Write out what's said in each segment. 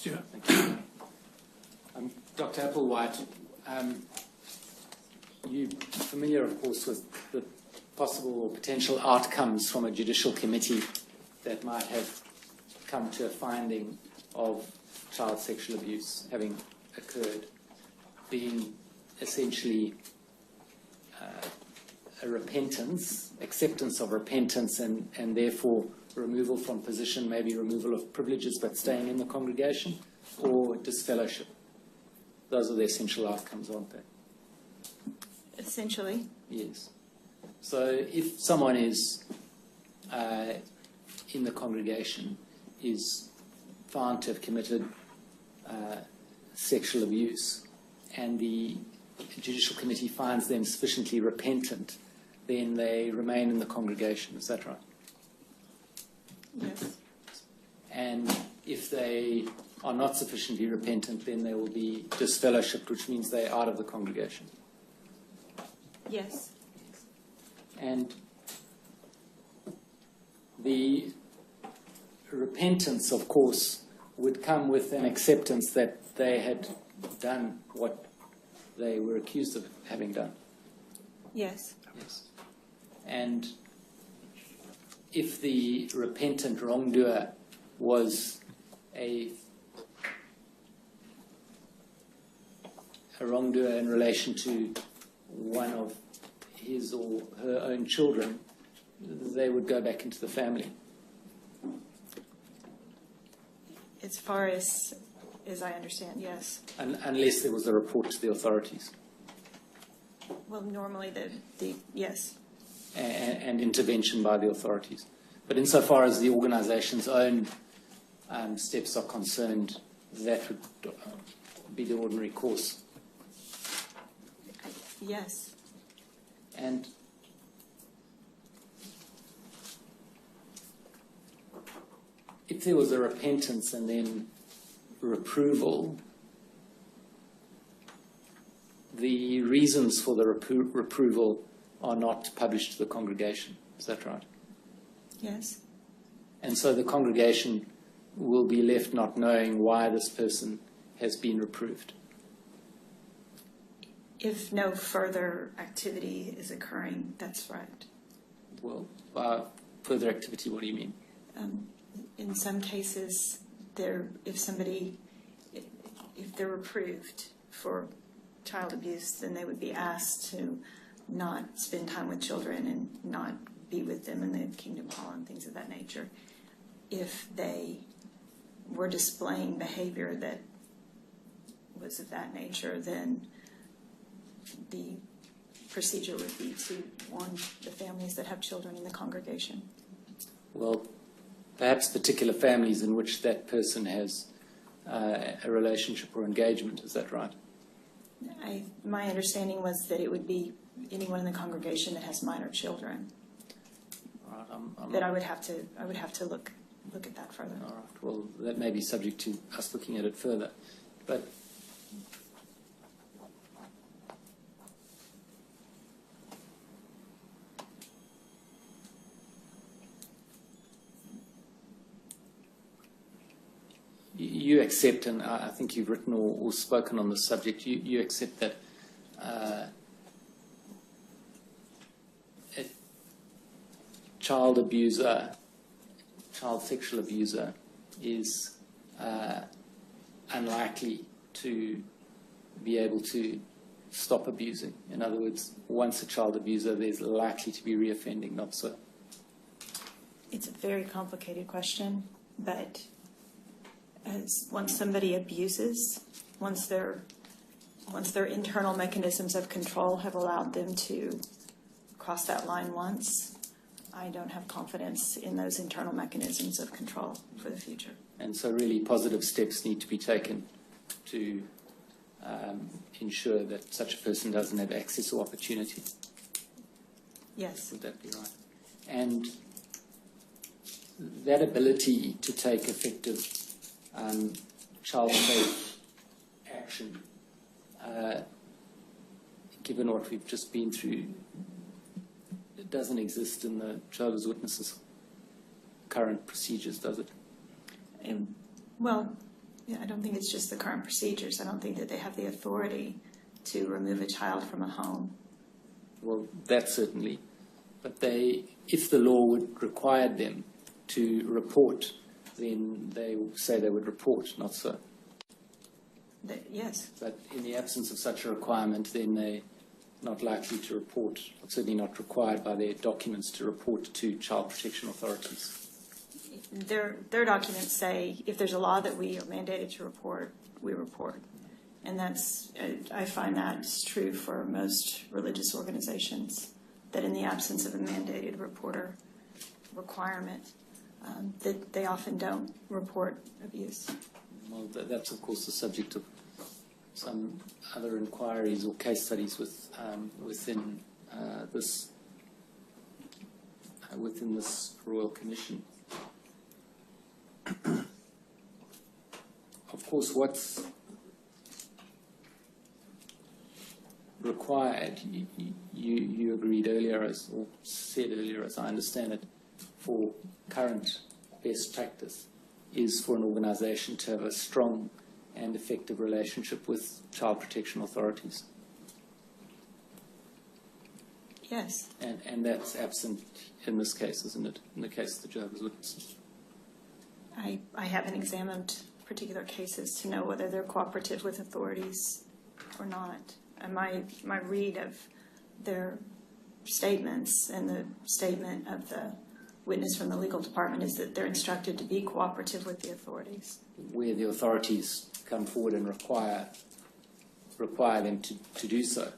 Stuart. Thank you. Dr. Applewhite, you're familiar, of course, with the possible or potential outcomes from a judicial committee that might have come to a finding of child sexual abuse having occurred, being essentially a repentance, acceptance of repentance, and therefore removal from position, maybe removal of privileges but staying in the congregation, or disfellowship. Those are the essential outcomes, aren't they? Essentially. Yes. So if someone is in the congregation, is found to have committed sexual abuse, and the judicial committee finds them sufficiently repentant, then they remain in the congregation. Is that right? Yes. And if they are not sufficiently repentant, then they will be disfellowshipped, which means they're out of the congregation. Yes. And the repentance, of course, would come with an acceptance that they had done what they were accused of having done. Yes. Yes. And if the repentant wrongdoer was a wrongdoer in relation to one of his or her own children, they would go back into the family. As far as I understand, yes. Unless there was a report to the authorities. Well, normally the yes. And intervention by the authorities. But insofar as the organisation's own steps are concerned, that would be the ordinary course. Yes. And if there was a repentance and then reproval, the reasons for the reproval are not published to the congregation. Is that right? Yes. And so the congregation will be left not knowing why this person has been reproved. If no further activity is occurring, that's right. Well, by further activity, what do you mean? In some cases, if they're reproved for child abuse, then they would be asked to not spend time with children and not be with them in the Kingdom Hall and things of that nature. If they were displaying behavior that was of that nature, then the procedure would be to warn the families that have children in the congregation. Well, perhaps particular families in which that person has a relationship or engagement. Is that right? My understanding was that it would be anyone in the congregation that has minor children. Right, that I would have to look at that further. All right. Well, that may be subject to us looking at it further, but. You accept, and I think you've written or spoken on this subject, you accept that a child abuser, child sexual abuser is unlikely to be able to stop abusing. In other words, once a child abuser, there's likely to be reoffending, not so. It's a very complicated question, but once somebody abuses, once their internal mechanisms of control have allowed them to cross that line once, I don't have confidence in those internal mechanisms of control for the future. And so really positive steps need to be taken to ensure that such a person doesn't have access or opportunity. Yes. Would that be right? And that ability to take effective child-safe action, given what we've just been through, it doesn't exist in the Jehovah's Witnesses' current procedures, does it? Well, Yeah, I don't think it's just the current procedures. I don't think that they have the authority to remove a child from a home. Well, that certainly. But if the law would require them to report, then they say they would report, not so. Yes. But in the absence of such a requirement, then they're not likely to report, or certainly not required by their documents to report to child protection authorities. Their documents say if there's a law that we are mandated to report, we report. And I find that's true for most religious organizations, that in the absence of a mandated reporter requirement, that they often don't report abuse. Well, that's of course the subject of some other inquiries or case studies within this Royal Commission. Of course, what's required, you agreed earlier, or said earlier, as I understand it, for current best practice is for an organisation to have a strong and effective relationship with child protection authorities. Yes. And that's absent in this case, isn't it? In the case of the Jehovah's Witnesses. I haven't examined particular cases to know whether they're cooperative with authorities or not. And my read of their statements and the statement of the witness from the legal department is that they're instructed to be cooperative with the authorities. Where the authorities come forward and require them to do so.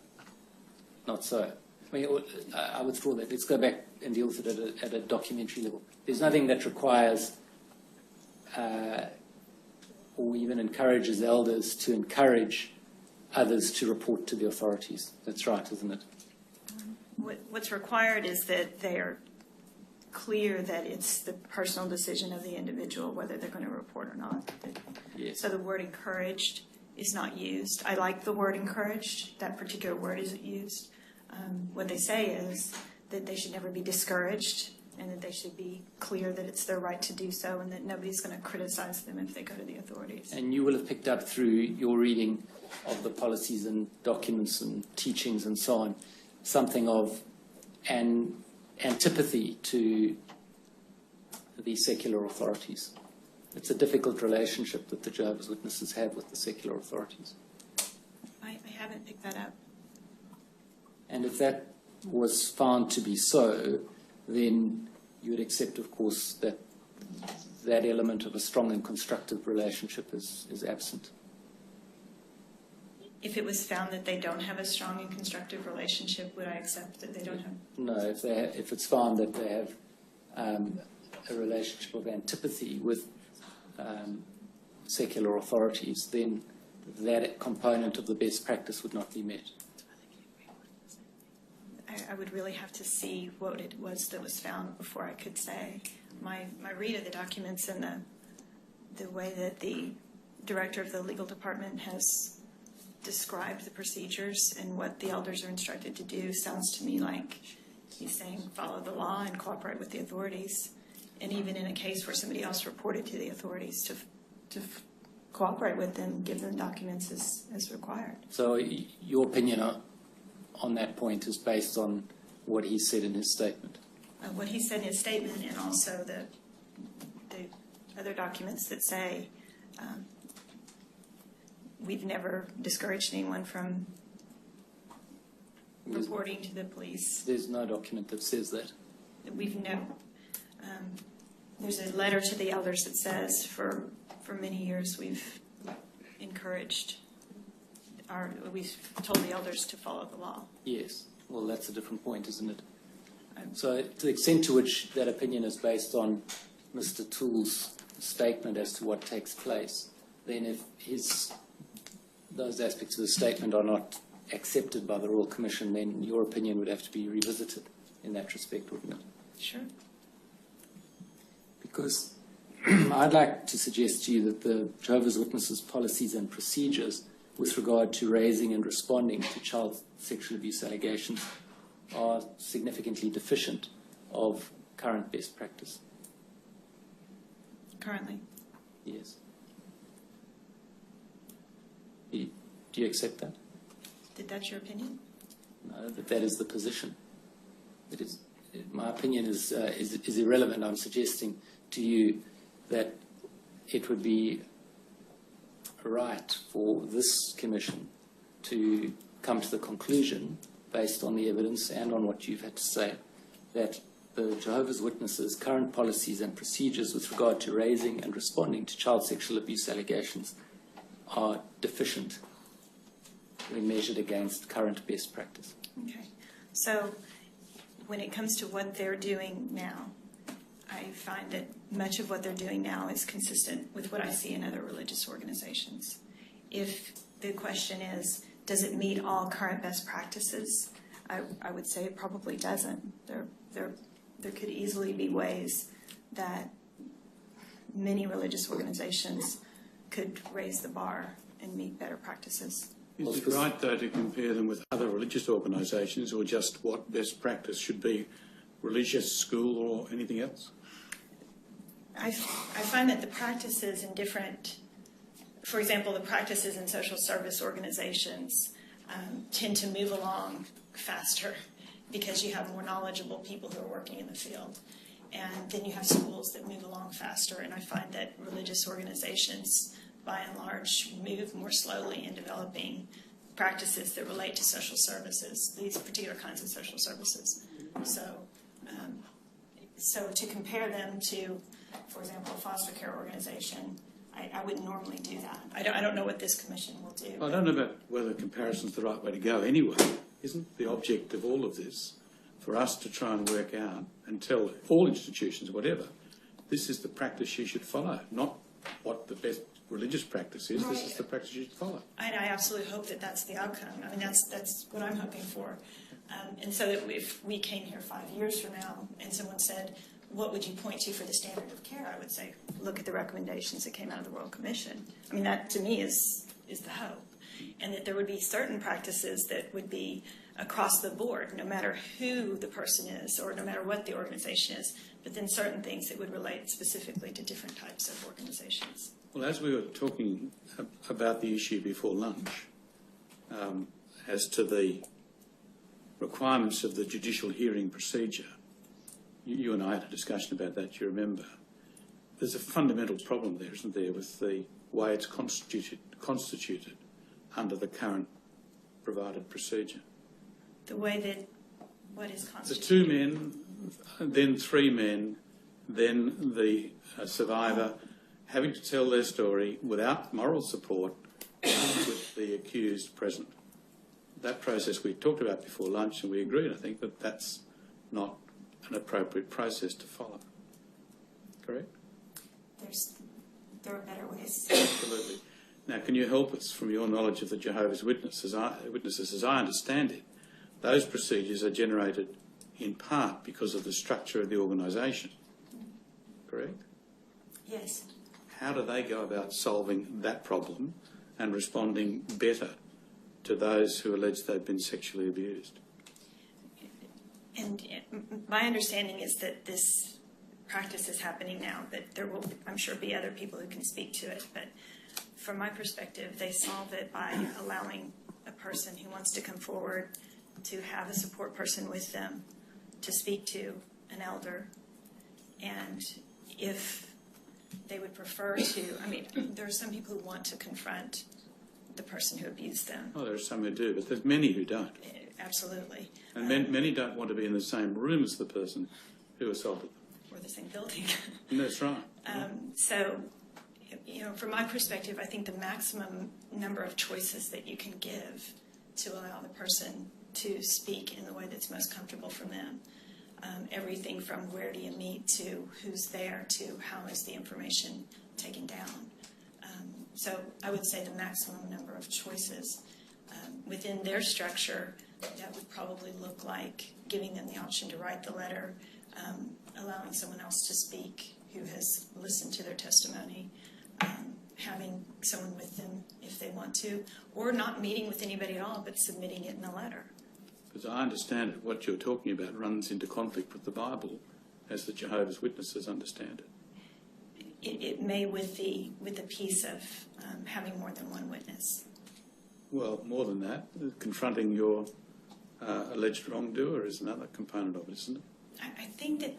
Not so. I mean, I withdraw that. Let's go back and deal with it at a documentary level. There's nothing that requires or even encourages elders to encourage others to report to the authorities. That's right, isn't it? What's required is that they are clear that it's the personal decision of the individual whether they're going to report or not. Yes. So the word encouraged is not used. I like the word encouraged. That particular word isn't used. What they say is that they should never be discouraged and that they should be clear that it's their right to do so and that nobody's going to criticize them if they go to the authorities. And you will have picked up through your reading of the policies and documents and teachings and so on, something of an antipathy to the secular authorities. It's a difficult relationship that the Jehovah's Witnesses have with the secular authorities. I haven't picked that up. And if that was found to be so, then you would accept, of course, that that element of a strong and constructive relationship is absent. If it was found that they don't have a strong and constructive relationship, would I accept that they don't have? No, if it's found that they have a relationship of antipathy with secular authorities, then that component of the best practice would not be met. I would really have to see what it was that was found before I could say. My read of the documents and the way that the director of the legal department has described the procedures and what the elders are instructed to do sounds to me like he's saying follow the law and cooperate with the authorities. And even in a case where somebody else reported to the authorities to cooperate with them, give them documents as required. So your opinion on that point is based on what he said in his statement? What he said in his statement and also the other documents that say we've never discouraged anyone from reporting to the police. There's no document that says that. We've never. There's a letter to the elders that says for many years we've encouraged we've told the elders to follow the law. Yes. Well, that's a different point, isn't it? So to the extent to which that opinion is based on Mr. Toole's statement as to what takes place, then if those aspects of the statement are not accepted by the Royal Commission, then your opinion would have to be revisited in that respect, wouldn't it? Sure. Because I'd like to suggest to you that the Jehovah's Witnesses' policies and procedures with regard to raising and responding to child sexual abuse allegations are significantly deficient of current best practice. Currently? Yes. Do you accept that? That that's your opinion? No, that is the position. It is. My opinion is irrelevant. I'm suggesting to you that it would be right for this commission to come to the conclusion, based on the evidence and on what you've had to say, that the Jehovah's Witnesses' current policies and procedures with regard to raising and responding to child sexual abuse allegations are deficient when measured against current best practice. Okay. So when it comes to what they're doing now, I find that much of what they're doing now is consistent with what I see in other religious organizations. If the question is, does it meet all current best practices? I would say it probably doesn't. There could easily be ways that many religious organizations could raise the bar and meet better practices. Is it right, though, to compare them with other religious organisations, or just what best practice should be, religious, school, or anything else? I find that the practices in different, for example, the practices in social service organizations tend to move along faster because you have more knowledgeable people who are working in the field. And then you have schools that move along faster. And I find that religious organizations, by and large, move more slowly in developing practices that relate to social services, these particular kinds of social services. So to compare them to, for example, a foster care organization, I wouldn't normally do that. I don't know what this commission will do. I don't know about whether comparison's the right way to go anyway. Isn't the object of all of this for us to try and work out and tell all institutions, whatever, this is the practice you should follow, not what the best religious practice is. Right. This is the practice you should follow. I absolutely hope that that's the outcome. I mean, that's what I'm hoping for. And so that if we came here 5 years from now and someone said, what would you point to for the standard of care? I would say, look at the recommendations that came out of the Royal Commission. I mean, that to me is the hope. And that there would be certain practices that would be across the board, no matter who the person is or no matter what the organization is, but then certain things that would relate specifically to different types of organizations. Well, as we were talking about the issue before lunch, as to the requirements of the judicial hearing procedure, you and I had a discussion about that, you remember. There's a fundamental problem there, isn't there, with the way it's constituted under the current provided procedure. The way that what is constituted? The 2 men, then 3 men, then the survivor having to tell their story without moral support with the accused present. That process we talked about before lunch, and we agreed, I think, that that's not an appropriate process to follow. Correct? There are better ways. Absolutely. Now, can you help us from your knowledge of the Jehovah's Witnesses? As I understand it, those procedures are generated in part because of the structure of the organisation. Correct? Yes. How do they go about solving that problem and responding better to those who allege they've been sexually abused? And my understanding is that this practice is happening now, that there will, I'm sure, be other people who can speak to it. But from my perspective, they solve it by allowing a person who wants to come forward to have a support person with them to speak to an elder. And if they would prefer to, I mean, there are some people who want to confront the person who abused them. Oh, there are some who do, but there's many who don't. Absolutely. And many don't want to be in the same room as the person who assaulted them. Or the same building. That's right. So, you know, from my perspective, I think the maximum number of choices that you can give to allow the person to speak in the way that's most comfortable for them. Everything from where do you meet to who's there to how is the information taken down. So I would say the maximum number of choices within their structure, that would probably look like giving them the option to write the letter, allowing someone else to speak who has listened to their testimony, having someone with them if they want to, or not meeting with anybody at all but submitting it in a letter. Because I understand it, what you're talking about runs into conflict with the Bible as the Jehovah's Witnesses understand it. It may with the piece of having more than one witness. Well, more than that, confronting your alleged wrongdoer is another component of it, isn't it? I think that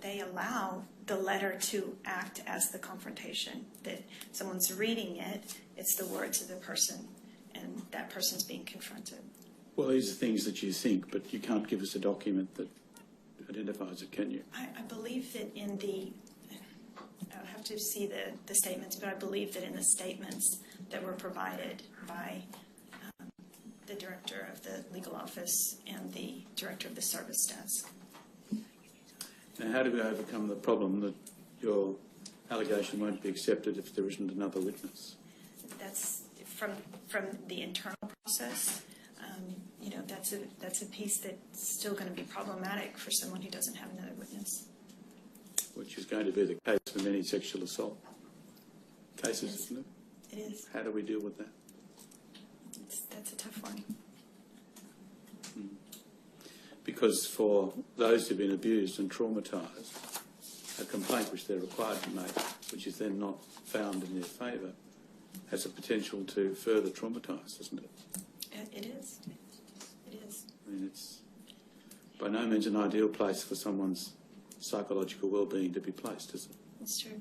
they allow the letter to act as the confrontation. That someone's reading it, it's the words of the person, and that person's being confronted. Well, these are things that you think, but you can't give us a document that identifies it, can you? I believe that in the, I'll have to see the statements, but I believe that in the statements that were provided by the director of the legal office and the director of the service desk. Now, how do we overcome the problem that your allegation won't be accepted if there isn't another witness? That's from the internal process. You know, that's a piece that's still going to be problematic for someone who doesn't have another witness. Which is going to be the case for many sexual assault cases, isn't it? It is. How do we deal with that? That's a tough one. Because for those who've been abused and traumatised, a complaint which they're required to make, which is then not found in their favour, has a potential to further traumatise, doesn't it? It is. It is. I mean, it's by no means an ideal place for someone's psychological well-being to be placed, is it? It's true.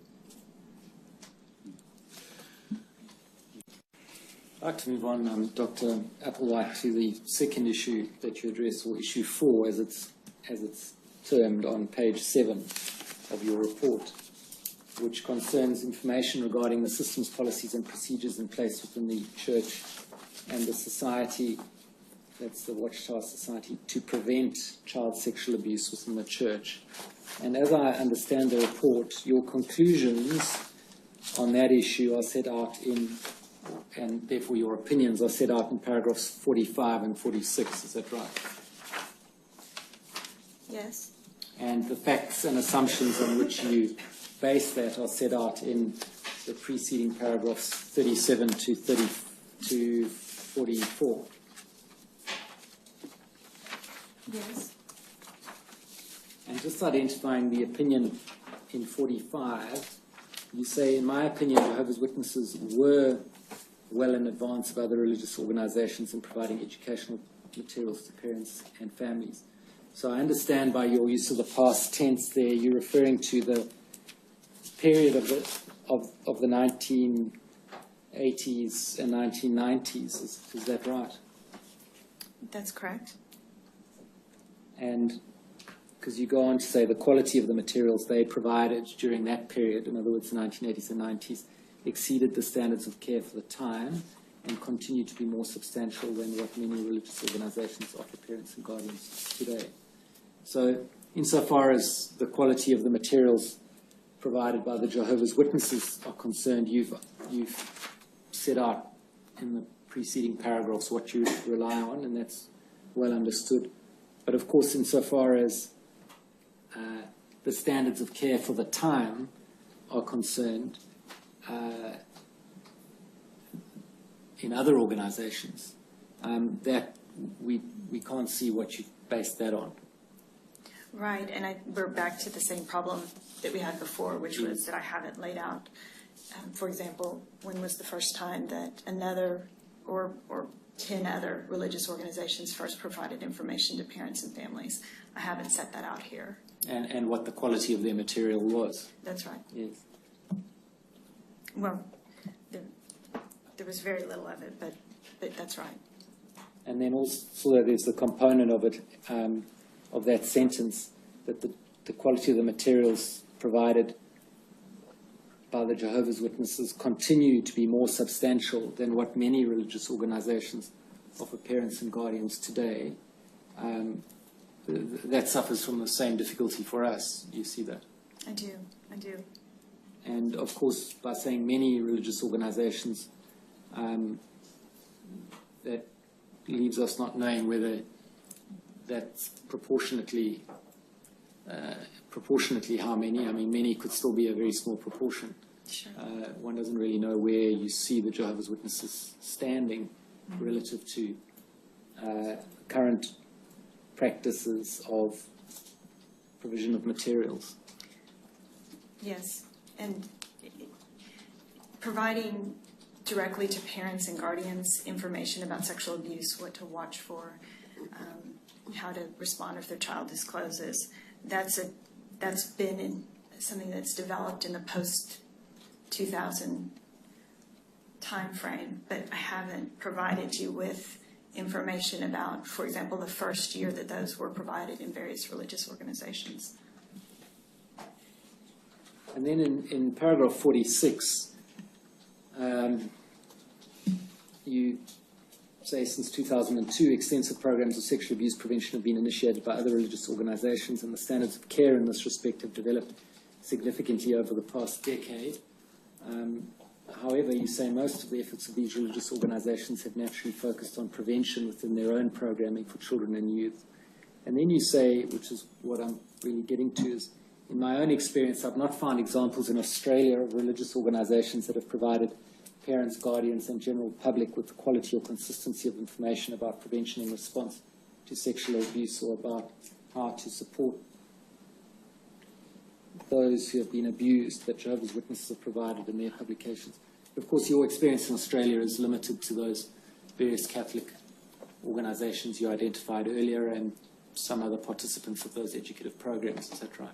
I'd like to move on, Dr. Applewhite, to the second issue that you addressed, or issue 4, as it's termed on page 7 of your report, which concerns information regarding the systems, policies and procedures in place within the church and the society, that's the Watchtower Society, to prevent child sexual abuse within the church. And as I understand the report, your conclusions on that issue are set out in, and therefore your opinions are set out in paragraphs 45 and 46, is that right? Yes. And the facts and assumptions on which you base that are set out in the preceding paragraphs 37 to 44. Yes. And just identifying the opinion in 45, you say, in my opinion, Jehovah's Witnesses were well in advance of other religious organizations in providing educational materials to parents and families. So I understand by your use of the past tense there, you're referring to the period of the 1980s and 1990s. Is that right? That's correct. And because you go on to say the quality of the materials they provided during that period, in other words, the 1980s and 90s, exceeded the standards of care for the time and continue to be more substantial than what many religious organizations offer parents and guardians today. So insofar as the quality of the materials provided by the Jehovah's Witnesses are concerned, you've set out in the preceding paragraphs what you rely on, and that's well understood. But of course, insofar as the standards of care for the time are concerned, in other organizations, that we can't see what you've based that on. Right, and we're back to the same problem that we had before, which was that I haven't laid out. For example, when was the first time that another or 10 other religious organizations first provided information to parents and families? I haven't set that out here. And what the quality of their material was. That's right. Yes. Well, there was very little of it, but that's right. And then also there's the component of it, of that sentence, that the quality of the materials provided by the Jehovah's Witnesses continue to be more substantial than what many religious organizations offer parents and guardians today. That suffers from the same difficulty for us. You see that? I do. And of course, by saying many religious organizations, that leaves us not knowing whether that's proportionately how many. I mean, many could still be a very small proportion. Sure. One doesn't really know where you see the Jehovah's Witnesses standing relative to current practices of provision of materials. Yes, and providing directly to parents and guardians information about sexual abuse, what to watch for, how to respond if their child discloses. That's been something that's developed in the post-2000 time frame, but I haven't provided you with information about, for example, the first year that those were provided in various religious organizations. And then in paragraph 46, you say since 2002, extensive programs of sexual abuse prevention have been initiated by other religious organizations, and the standards of care in this respect have developed significantly over the past decade. However, you say most of the efforts of these religious organizations have naturally focused on prevention within their own programming for children and youth. And then you say, which is what I'm really getting to, is in my own experience, I've not found examples in Australia of religious organizations that have provided parents, guardians, and general public with the quality or consistency of information about prevention in response to sexual abuse, or about how to support those who have been abused that Jehovah's Witnesses have provided in their publications. Of course, your experience in Australia is limited to those various Catholic organizations you identified earlier and some other participants of those educative programs. Is that right?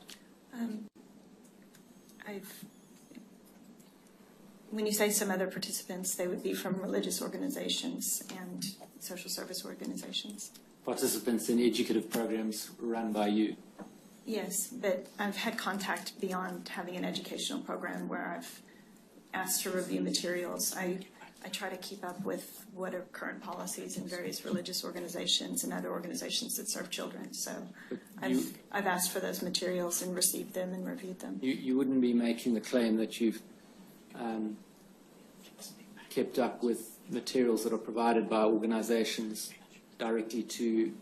When you say some other participants, they would be from religious organizations and social service organizations. Participants in educative programs run by you? Yes, but I've had contact beyond having an educational program where I've asked to review materials. I try to keep up with what are current policies in various religious organizations and other organizations that serve children. So I've asked for those materials and received them and reviewed them. You wouldn't be making the claim that you've kept up with materials that are provided by organizations directly to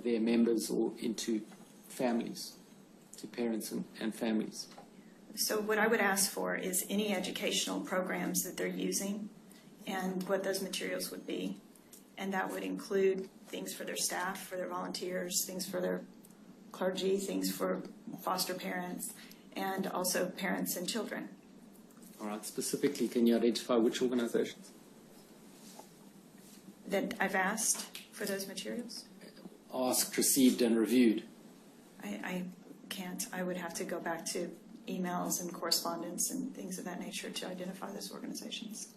their members or into families, to parents and families. So what I would ask for is any educational programs that they're using and what those materials would be. And that would include things for their staff, for their volunteers, things for their clergy, things for foster parents, and also parents and children. All right. Specifically, can you identify which organizations? That I've asked for those materials? Asked, received, and reviewed. I can't. I would have to go back to emails and correspondence and things of that nature to identify those organizations.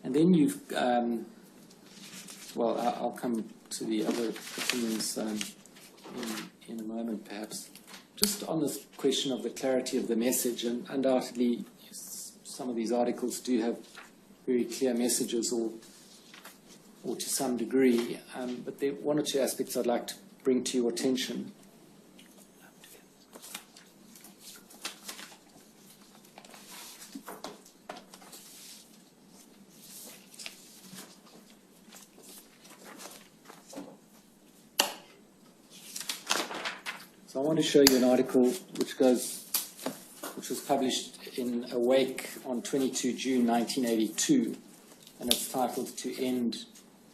And then you've, well, I'll come to the other opinions in a moment, perhaps. Just on this question of the clarity of the message, and undoubtedly some of these articles do have very clear messages, or to some degree, but there are one or two aspects I'd like to bring to your attention. So I want to show you an article which was published in Awake on 22 June 1982, and it's titled "To End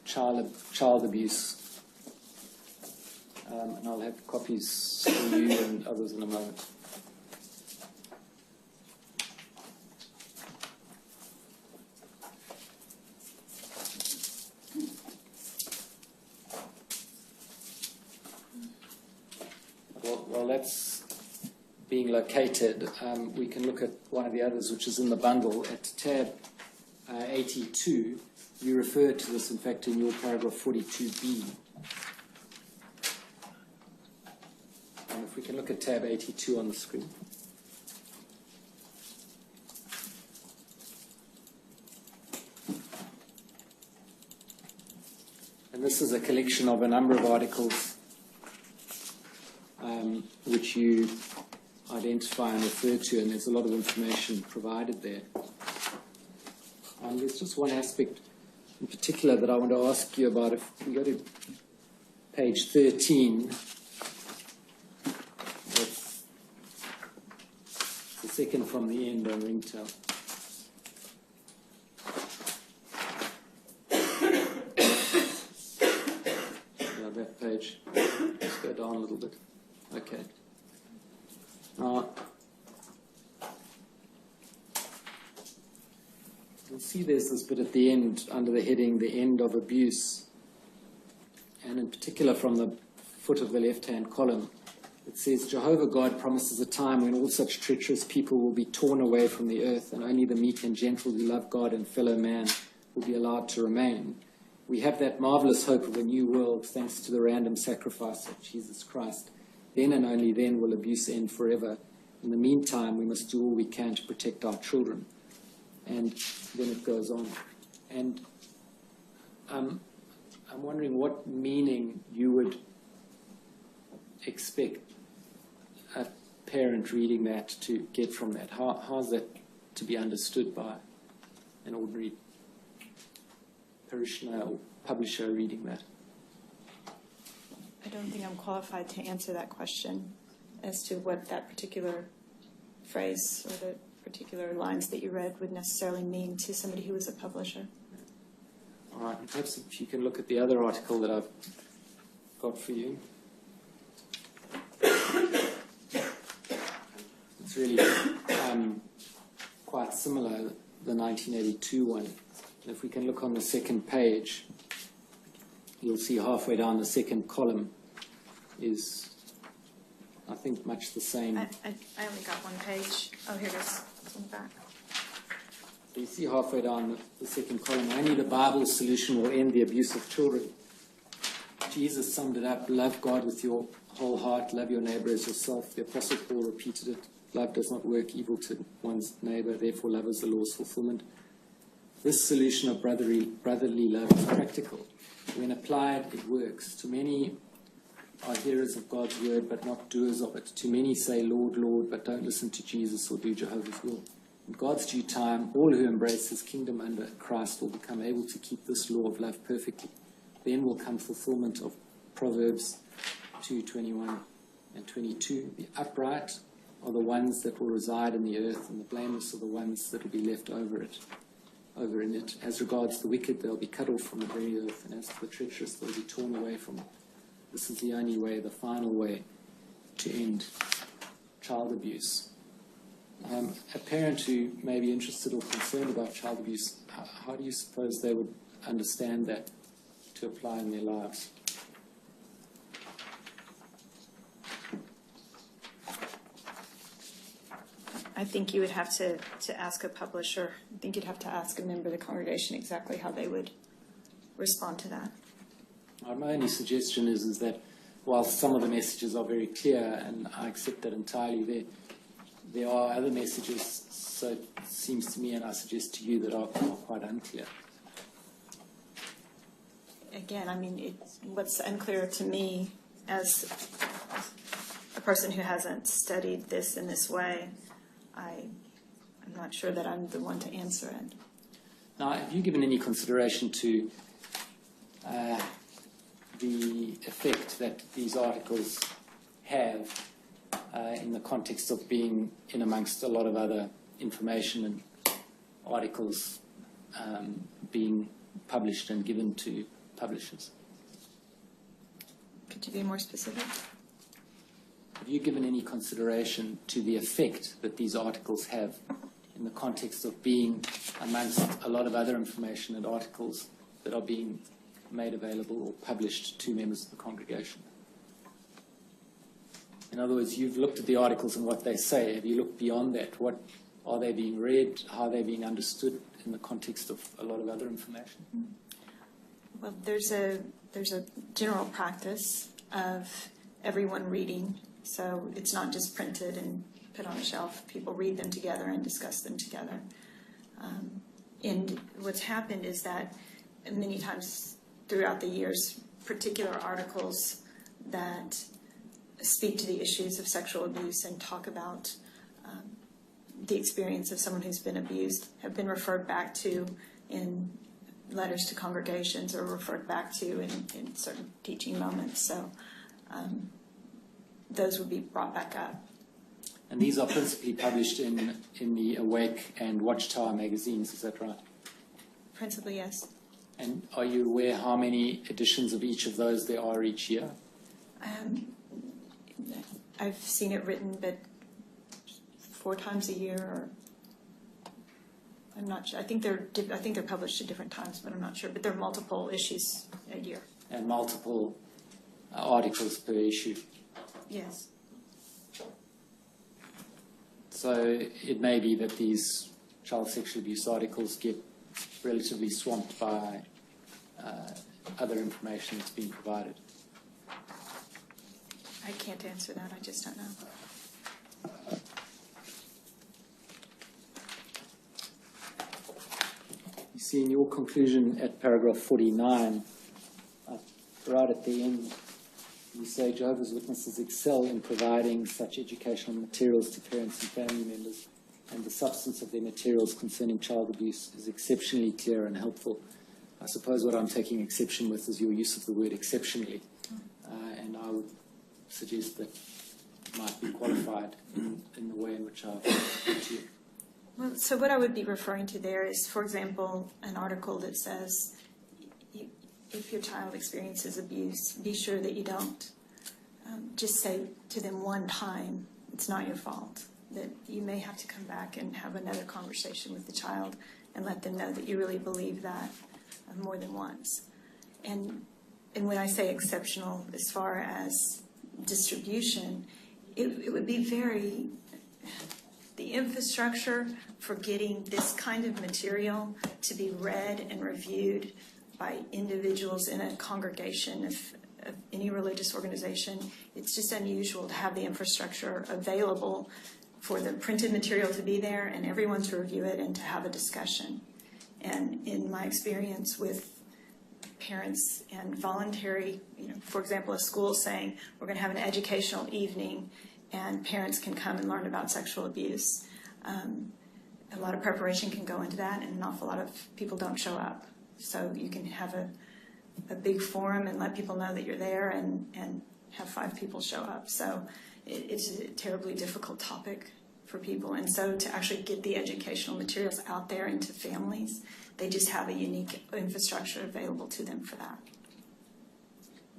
Child Abuse." And I'll have copies for you and others in a moment. While that's being located, we can look at one of the others, which is in the bundle at tab 82. You referred to this, in fact, in your paragraph 42B. And if we can look at tab 82 on the screen. And this is a collection of a number of articles which you identify and refer to, and there's a lot of information provided there. There's just one aspect in particular that I want to ask you about. If we go to page 13, that's the second from the end on ringtail. Yeah, that page. Let's go down a little bit. Okay. Now, You'll see there's this bit at the end, under the heading, the end of abuse. And in particular from the foot of the left-hand column, it says, Jehovah God promises a time when all such treacherous people will be torn away from the earth, and only the meek and gentle who love God and fellow man will be allowed to remain. We have that marvelous hope of a new world thanks to the random sacrifice of Jesus Christ. Then and only then will abuse end forever. In the meantime, we must do all we can to protect our children. And then it goes on. And I'm wondering what meaning you would expect a parent reading that to get from that. How's that to be understood by an ordinary parishioner or publisher reading that? I don't think I'm qualified to answer that question as to what that particular phrase or the particular lines that you read would necessarily mean to somebody who is a publisher. All right, and perhaps if you can look at the other article that I've got for you. It's really quite similar, the 1982 one. And if we can look on the second page, you'll see halfway down the second column is, I think, much the same. I only got one page. Oh, here it is. It's on the back. So you see halfway down the second column, only the Bible's solution will end the abuse of children. Jesus summed it up, love God with your whole heart, love your neighbor as yourself. The Apostle Paul repeated it, love does not work evil to one's neighbor, therefore love is the law's fulfillment. This solution of brotherly love is practical. When applied, it works. Too many are hearers of God's word, but not doers of it. Too many say, Lord, Lord, but don't listen to Jesus or do Jehovah's will. In God's due time, all who embrace his kingdom under Christ will become able to keep this law of love perfectly. Then will come fulfillment of Proverbs 2:21 and 22. The upright are the ones that will reside in the earth, and the blameless are the ones that will be left over in it. As regards the wicked, they'll be cut off from the very earth, and as to the treacherous, they'll be torn away from it. This is the only way, the final way, to end child abuse. A parent who may be interested or concerned about child abuse, how do you suppose they would understand that to apply in their lives? I think you would have to ask a publisher. I think you'd have to ask a member of the congregation exactly how they would respond to that. My only suggestion is that while some of the messages are very clear, and I accept that entirely, there are other messages, so it seems to me, and I suggest to you, that are quite unclear. Again, I mean, what's unclear to me as a person who hasn't studied this in this way, I'm not sure that I'm the one to answer it. Now, have you given any consideration to the effect that these articles have in the context of being in amongst a lot of other information and articles being published and given to publishers? Could you be more specific? Have you given any consideration to the effect that these articles have in the context of being amongst a lot of other information and articles that are being made available or published to members of the congregation? In other words, you've looked at the articles and what they say. Have you looked beyond that? What are they being read? How are they being understood in the context of a lot of other information? Well, there's a general practice of everyone reading, so it's not just printed and put on a shelf. People read them together and discuss them together. And what's happened is that many times throughout the years, particular articles that speak to the issues of sexual abuse and talk about the experience of someone who's been abused have been referred back to in letters to congregations or referred back to in certain teaching moments. So those would be brought back up. And these are principally published in the Awake and Watchtower magazines, is that right? Principally, yes. And are you aware how many editions of each of those there are each year? I've seen it written, but 4 times a year, or I'm not sure. I think they're published at different times, but I'm not sure. But there are multiple issues a year. And multiple articles per issue. Yes. So it may be that these child sexual abuse articles get relatively swamped by other information that's being provided. I can't answer that. I just don't know. You see in your conclusion at paragraph 49, right at the end, you say Jehovah's Witnesses excel in providing such educational materials to parents and family members, and the substance of their materials concerning child abuse is exceptionally clear and helpful. I suppose what I'm taking exception with is your use of the word exceptionally, and I would suggest that it might be qualified in the way in which I've put to you. Well, so what I would be referring to there is, for example, an article that says, if your child experiences abuse, be sure that you don't just say to them one time, it's not your fault. That you may have to come back and have another conversation with the child and let them know that you really believe that more than once. And when I say exceptional as far as distribution, it would be the infrastructure for getting this kind of material to be read and reviewed by individuals in a congregation of any religious organization, it's just unusual to have the infrastructure available for the printed material to be there and everyone to review it and to have a discussion. And in my experience with parents and voluntary, for example, a school saying we're going to have an educational evening and parents can come and learn about sexual abuse. A lot of preparation can go into that, and an awful lot of people don't show up. So you can have a big forum and let people know that you're there and have 5 people show up. So it's a terribly difficult topic for people. And so to actually get the educational materials out there into families, they just have a unique infrastructure available to them for that.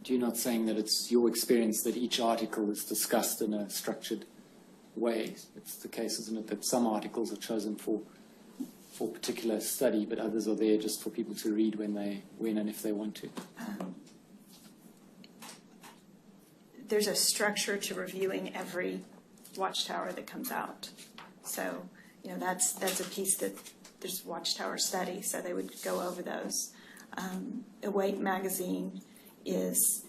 You're not saying that it's your experience that each article is discussed in a structured way. It's the case, isn't it, that some articles are chosen for particular study, but others are there just for people to read when and if they want to. There's a structure to reviewing every Watchtower that comes out. So, that's a piece that there's Watchtower study, so they would go over those. Awake magazine is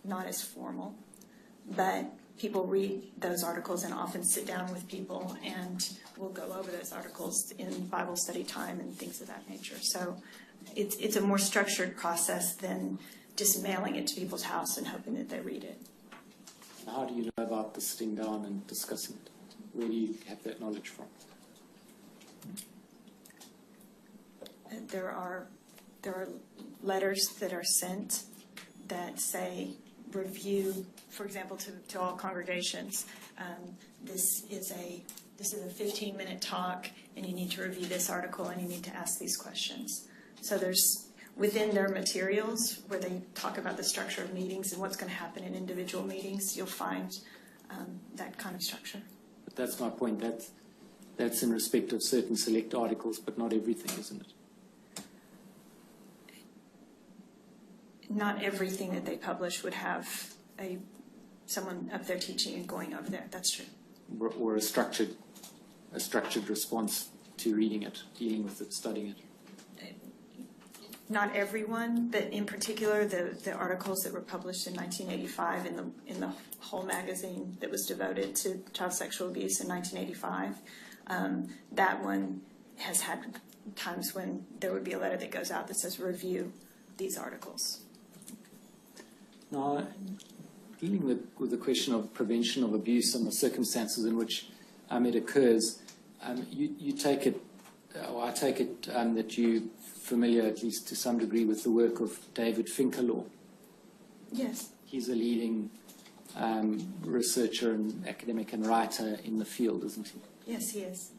not as formal, but people read those articles and often sit down with people and we'll go over those articles in Bible study time and things of that nature. So it's a more structured process than just mailing it to people's house and hoping that they read it. How do you know about the sitting down and discussing it? Where do you have that knowledge from? There are letters that are sent that say review, for example, to all congregations. This is a 15-minute talk, and you need to review this article, and you need to ask these questions. So there's within their materials where they talk about the structure of meetings and what's going to happen in individual meetings, you'll find that kind of structure. But that's my point. That's in respect of certain select articles, but not everything, isn't it? Not everything that they publish would have someone up there teaching and going over there. That's true. Or a structured response to reading it, dealing with it, studying it. Not everyone, but in particular the articles that were published in 1985 in the whole magazine that was devoted to child sexual abuse in 1985. That one has had times when there would be a letter that goes out that says review these articles. Now, dealing with the question of prevention of abuse and the circumstances in which it occurs, you take it, or I take it that you're familiar, at least to some degree, with the work of David Finkelor. Yes. He's a leading researcher and academic and writer in the field, isn't he? Yes, he is.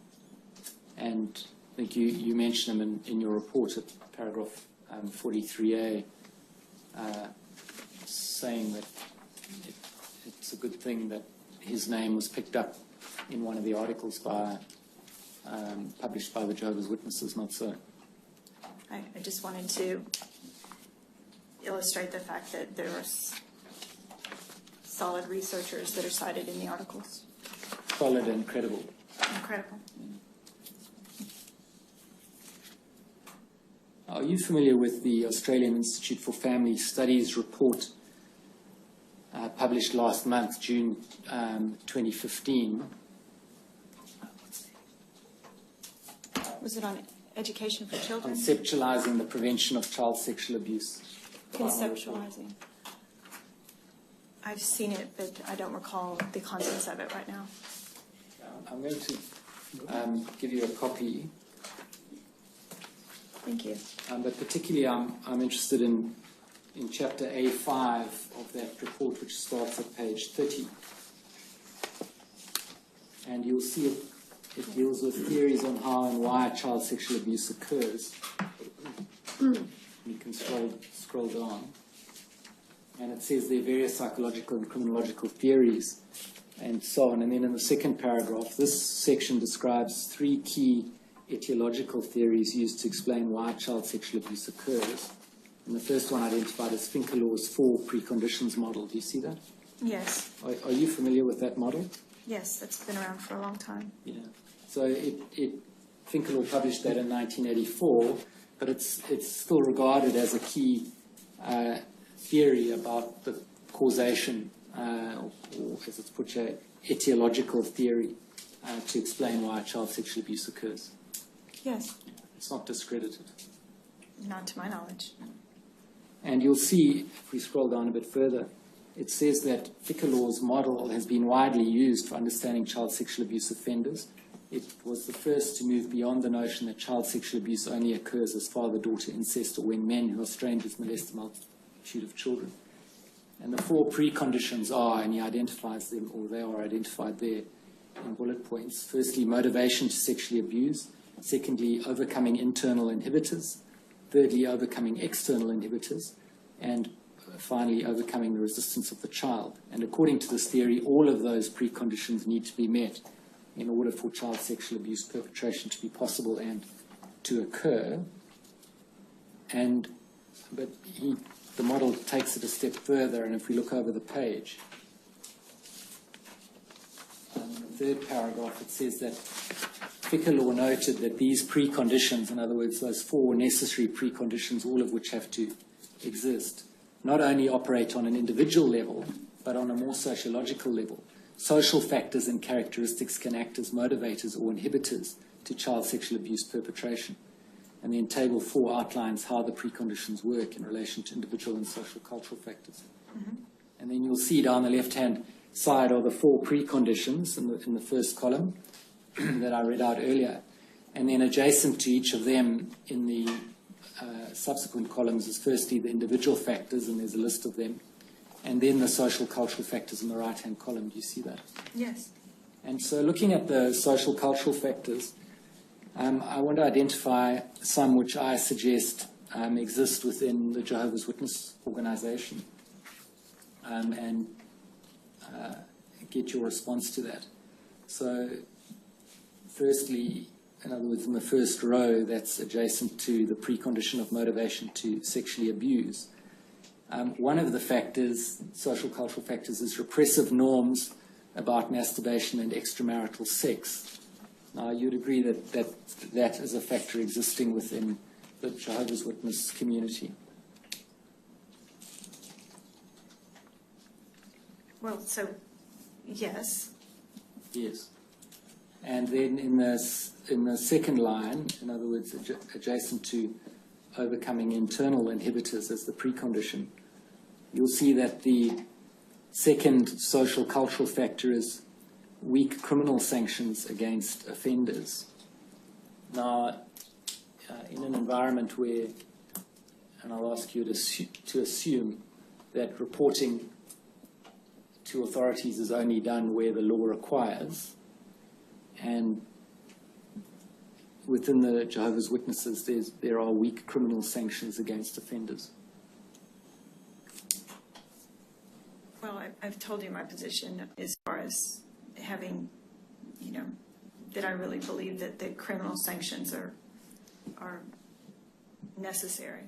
And I think you mention him in your report at paragraph 43A, saying that it's a good thing that his name was picked up in one of the articles by published by the Jehovah's Witnesses, not so. I just wanted to illustrate the fact that there are solid researchers that are cited in the articles. Solid and credible. Incredible. Are you familiar with the Australian Institute for Family Studies report published last month, June 2015? Was it on education for children? Conceptualizing the prevention of child sexual abuse. Conceptualizing. I've seen it, but I don't recall the contents of it right now. I'm going to give you a copy. Thank you. But particularly I'm interested in chapter A5 of that report, which starts at page 30. And you'll see it deals with theories on how and why child sexual abuse occurs. You can scroll down. And it says there are various psychological and criminological theories and so on. And then in the second paragraph, this section describes 3 key etiological theories used to explain why child sexual abuse occurs. And the first one identified as Finkelau's 4 preconditions model. Do you see that? Yes. Are you familiar with that model? Yes, that's been around for a long time. Yeah. So Finkelau published that in 1984, but it's still regarded as a key theory about the causation, or as it's put here, etiological theory to explain why child sexual abuse occurs. Yes. It's not discredited. Not to my knowledge. And you'll see, if we scroll down a bit further, it says that Finkelau's model has been widely used for understanding child sexual abuse offenders. It was the first to move beyond the notion that child sexual abuse only occurs as father-daughter incest or when men who are strangers molest a multitude of children. And the 4 preconditions are, and he identifies them, or they are identified there in bullet points. Firstly, motivation to sexually abuse. Secondly, overcoming internal inhibitors. Thirdly, overcoming external inhibitors. And finally, overcoming the resistance of the child. And according to this theory, all of those preconditions need to be met in order for child sexual abuse perpetration to be possible and to occur. But the model takes it a step further, and if we look over the page, the 3rd paragraph, it says that Finkelau noted that these preconditions, in other words, those 4 necessary preconditions, all of which have to exist, not only operate on an individual level, but on a more sociological level. Social factors and characteristics can act as motivators or inhibitors to child sexual abuse perpetration. And then Table 4 outlines how the preconditions work in relation to individual and social cultural factors. Mm-hmm. And then you'll see down the left-hand side are the 4 preconditions in the first column that I read out earlier. And then adjacent to each of them in the subsequent columns is firstly the individual factors, and there's a list of them, and then the social cultural factors in the right-hand column. Do you see that? Yes. And so looking at the social cultural factors, I want to identify some which I suggest exist within the Jehovah's Witness organization and get your response to that. So firstly, in other words, in the first row, that's adjacent to the precondition of motivation to sexually abuse. One of the factors, social cultural factors, is repressive norms about masturbation and extramarital sex. Now, you'd agree that is a factor existing within the Jehovah's Witness community. Well, so, yes. Yes. And then in the second line, in other words, adjacent to overcoming internal inhibitors as the precondition, you'll see that the second social cultural factor is weak criminal sanctions against offenders. Now, in an environment where, and I'll ask you to assume that reporting to authorities is only done where the law requires, and within the Jehovah's Witnesses there are weak criminal sanctions against offenders. Well, I've told you my position as far as having, that I really believe that the criminal sanctions are necessary.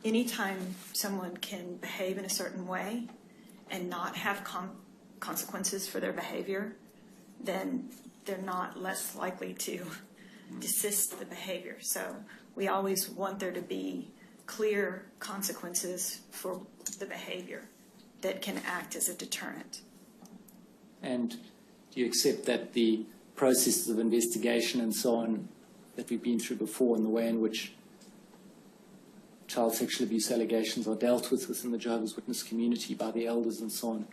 Anytime someone can behave in a certain way and not have consequences for their behavior, then they're not less likely to desist the behavior. So we always want there to be clear consequences for the behavior that can act as a deterrent. And do you accept that the processes of investigation and so on that we've been through before, and the way in which child sexual abuse allegations are dealt with within the Jehovah's Witness community by the elders and so on,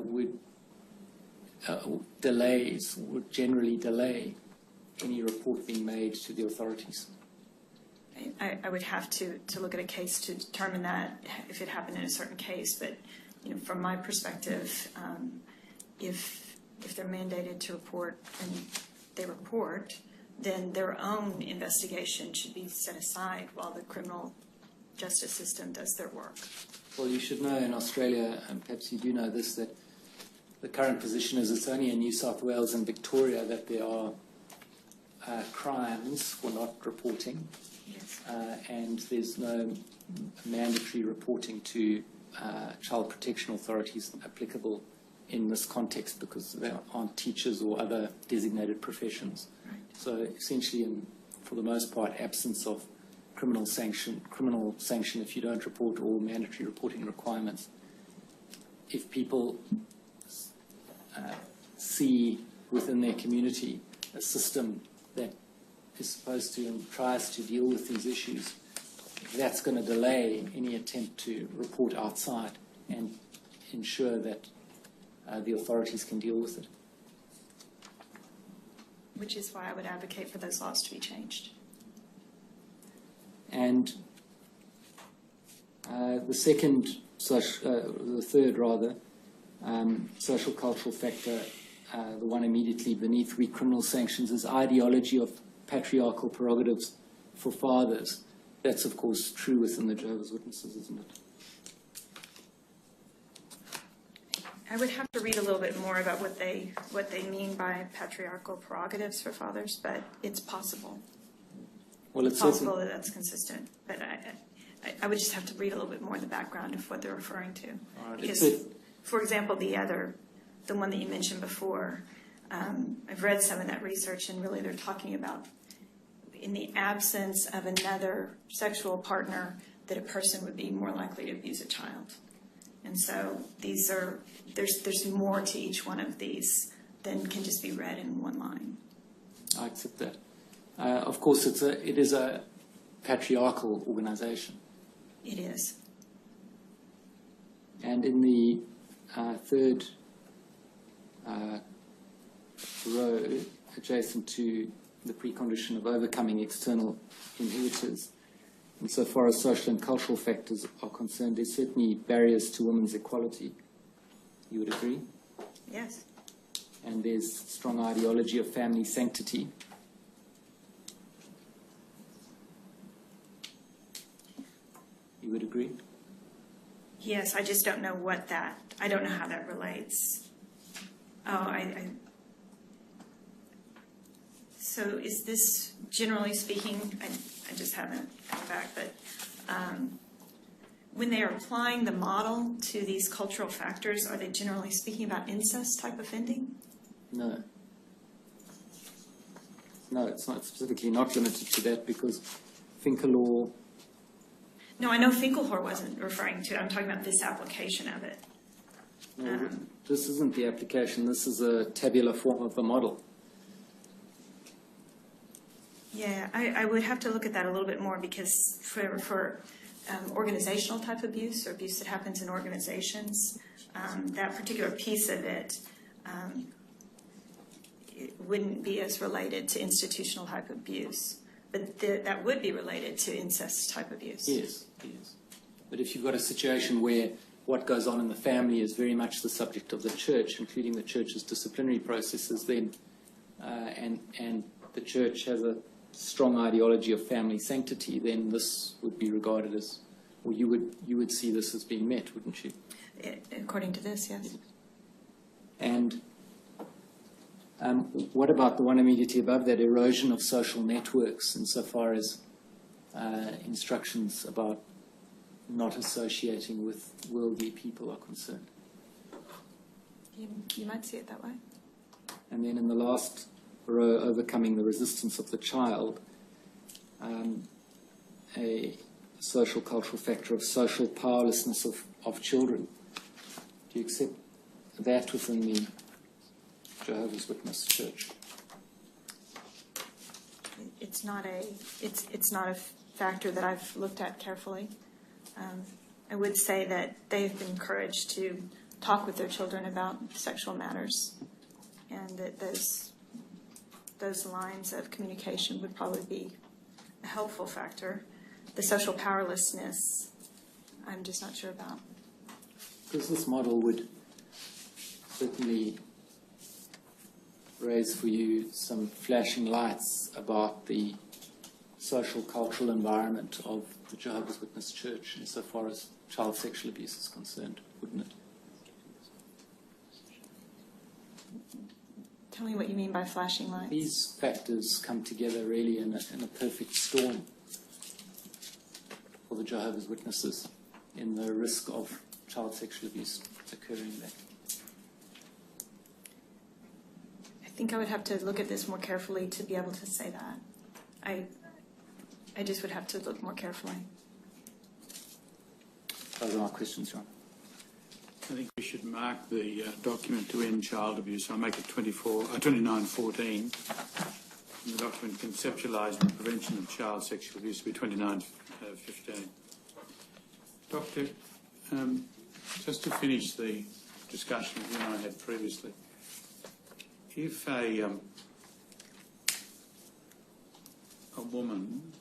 would generally delay any report being made to the authorities? I would have to look at a case to determine that, if it happened in a certain case. But from my perspective, if they're mandated to report and they report, then their own investigation should be set aside while the criminal justice system does their work. Well, you should know in Australia, and perhaps you do know this, that the current position is it's only in New South Wales and Victoria that there are crimes for not reporting. Yes. And there's no mandatory reporting to child protection authorities applicable in this context, because there aren't teachers or other designated professions. Right. So essentially, for the most part, absence of criminal sanction if you don't report, all mandatory reporting requirements. If people see within their community a system that is supposed to and tries to deal with these issues, that's going to delay any attempt to report outside and ensure that the authorities can deal with it. Which is why I would advocate for those laws to be changed. And the third social cultural factor, the one immediately beneath weak criminal sanctions, is ideology of patriarchal prerogatives for fathers. That's, of course, true within the Jehovah's Witnesses, isn't it? I would have to read a little bit more about what they mean by patriarchal prerogatives for fathers, but it's possible. Well, it's possible that that's consistent, but I would just have to read a little bit more in the background of what they're referring to. Right. Because, for example, the one that you mentioned before, I've read some of that research, and really they're talking about in the absence of another sexual partner that a person would be more likely to abuse a child. And so there's more to each one of these than can just be read in one line. I accept that. Of course, it is a patriarchal organization. It is. And in the third row, adjacent to the precondition of overcoming external inhibitors, insofar as social and cultural factors are concerned, there's certainly barriers to women's equality. You would agree? Yes. And there's strong ideology of family sanctity. You would agree? Yes, I just don't know I don't know how that relates. So is this, generally speaking, I just haven't come back, but when they are applying the model to these cultural factors, are they generally speaking about incest type offending? No. No, it's not specifically not limited to that, because Finkelhor. No, I know Finkelhor wasn't referring to it. I'm talking about this application of it. No, this isn't the application. This is a tabular form of the model. Yeah, I would have to look at that a little bit more, because for organizational type abuse, or abuse that happens in organizations, that particular piece of it, it wouldn't be as related to institutional type abuse. But that would be related to incest type abuse. Yes, yes. But if you've got a situation where what goes on in the family is very much the subject of the church, including the church's disciplinary processes, then and the church has a strong ideology of family sanctity, then this would be regarded as, or you would see this as being met, wouldn't you? According to this, yes. And what about the one immediately above that, erosion of social networks, insofar as instructions about not associating with worldly people are concerned? You might see it that way. And then in the last row, overcoming the resistance of the child, a social cultural factor of social powerlessness of children. Do you accept that within the Jehovah's Witness Church? It's not a factor that I've looked at carefully. I would say that they've been encouraged to talk with their children about sexual matters, and that those lines of communication would probably be a helpful factor. The social powerlessness, I'm just not sure about. Because this model would certainly raise for you some flashing lights about the social cultural environment of the Jehovah's Witness Church insofar as child sexual abuse is concerned, wouldn't it? Tell me what you mean by flashing lights. These factors come together really in a perfect storm for the Jehovah's Witnesses in the risk of child sexual abuse occurring there. I think I would have to look at this more carefully to be able to say that. I just would have to look more carefully. Those are my questions, John. I think we should mark the document to end child abuse. I'll make it 2914. The document conceptualising the prevention of child sexual abuse will be 2915. Doctor, just to finish the discussion you and I had previously, if a woman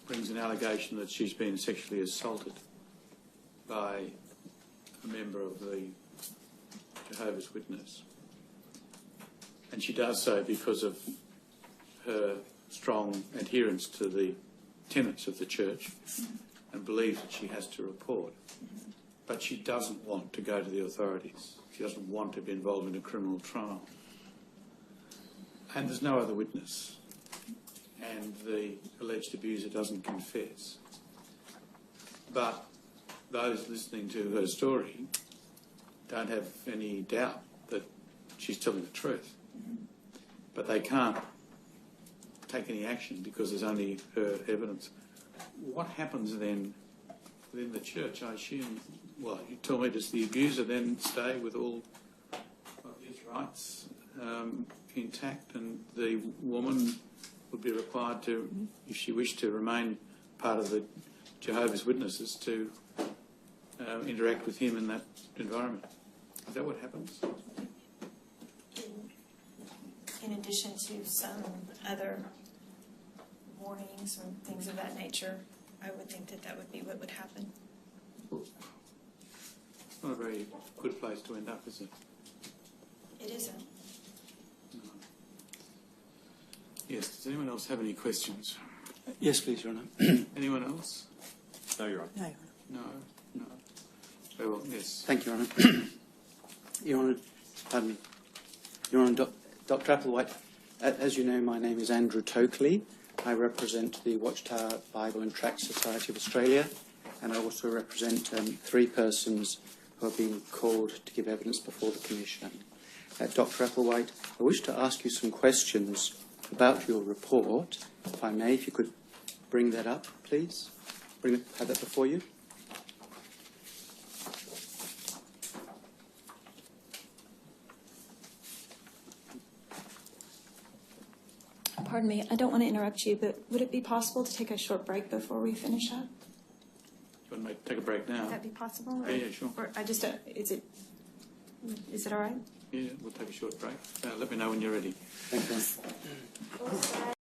brings an allegation that she's been sexually assaulted by a member of the Jehovah's Witness, and she does so because of her strong adherence to the tenets of the church and believes that she has to report, but she doesn't want to go to the authorities. She doesn't want to be involved in a criminal trial. And there's no other witness, and the alleged abuser doesn't confess. But those listening to her story don't have any doubt that she's telling the truth. But they can't take any action because there's only her evidence. What happens then within the church? I assume, well, you tell me, does the abuser then stay with all of his rights intact, and the woman would be required to, if she wished to remain part of the Jehovah's Witnesses, to interact with him in that environment? Is that what happens? In addition to some other warnings or things of that nature, I would think that that would be what would happen. It's not a very good place to end up, is it? It isn't. No. Yes, does anyone else have any questions? Yes, please, Your Honour. Anyone else? No, Your Honour. No. No, no. Very well, yes. Thank you, Your Honour. Your Honour, pardon me. Your Honour, Dr. Applewhite, as you know, my name is Andrew Tokley. I represent the Watchtower Bible and Tract Society of Australia, and I also represent 3 persons who are being called to give evidence before the Commission. Dr. Applewhite, I wish to ask you some questions about your report. If I may, if you could bring that up, please. Have that before you. Pardon me, I don't want to interrupt you, but would it be possible to take a short break before we finish up? You want to take a break now? Would that be possible? Or, Yeah, sure. Or I just, is it all right? Yeah, we'll take a short break. Let me know when you're ready. Thank you.